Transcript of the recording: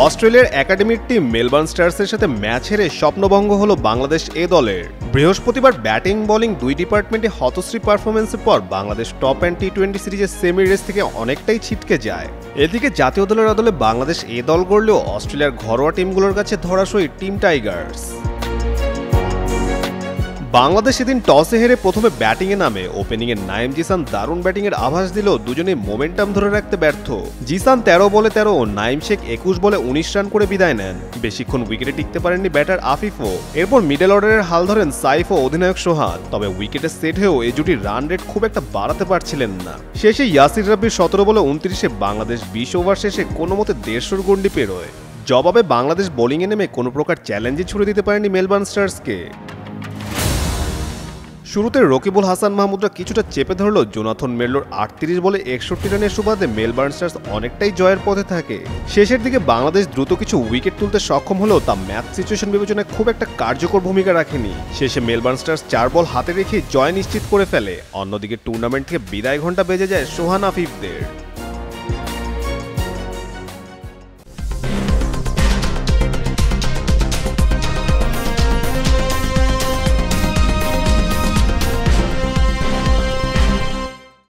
অস্ট্রেলিয়ার একাডেমির team Melbourne স্টার্সের সাথে ম্যাচ হেরে স্বপ্নভঙ্গ হলো বাংলাদেশ এ দলের। বৃহস্পতিবার ব্যাটিং বোলিং দুই ডিপার্টমেন্টে হতশ্রী পারফরমেন্সের পর বাংলাদেশ টপ অ্যান্ড টি-20 সিরিজের সেমি রেস থেকে অনেকটাই ছিটকে যায়। এদিকে জাতীয় দলের আদলে বাংলাদেশ এ দল গড়লেও অস্ট্রেলিয়ার ঘরোয়া টিমগুলোর কাছে ধরাশয়ী টিম টাইগার্স। বাংলাদেশ এদিন টসে হেরে প্রথমে ব্যাটিংয়ে নামে। ওপেনিংয়ে নাইম জিসান দারুণ ব্যাটিংয়ের আভাস দিলেও দুজনেই মোমেন্টাম ধরে রাখতে ব্যর্থ। জিসান 13 বলে 13 ও নাইম শেখ 21 বলে 19 রান করে বিদায় নেন। বেশিক্ষণ উইকেটে টিকতে পারেননি ব্যাটার আফিফও। এরপর মিডল অর্ডারের হাল ধরেন সাইফ ও অধিনায়ক সোহান, তবে উইকেটে সেট হয়েও এই জুটির রান রেট খুব একটা বাড়াতে পারছিলেন না। শেষে ইয়াসির রাব্বির 17 বলে 29-এ বাংলাদেশ 20 ওভার শেষে কোনোমতে 150 গন্ডি পেরোয়। জবাবে বাংলাদেশ বোলিংয়ে নেমে কোনো প্রকার চ্যালেঞ্জই ছুড়ে দিতে পারেনি মেলবোর্ন স্টার্সকে। শুরুতে রকিবুল হাসান মাহমুদরা কিছুটা চেপে ধরল জোনাথন মেরলোর 38 বলে 61 রানের সুবাদে মেলবোর্ন স্টার্স অনেকটাই জয়ের পথে থাকে। শেষের দিকে বাংলাদেশ দ্রুত কিছু উইকেট তুলতে সক্ষম হলেও তা ম্যাচ সিচুয়েশন বিবেচনায় খুব একটা কার্যকর ভূমিকা রাখেনি। শেষে মেলবোর্ন স্টার্স 4 বল হাতে রেখে জয় নিশ্চিত করে ফেলে। অন্যদিকে টুর্নামেন্ট থেকে বিদায় ঘণ্টা বেজে যায় সোহান আফিফদের।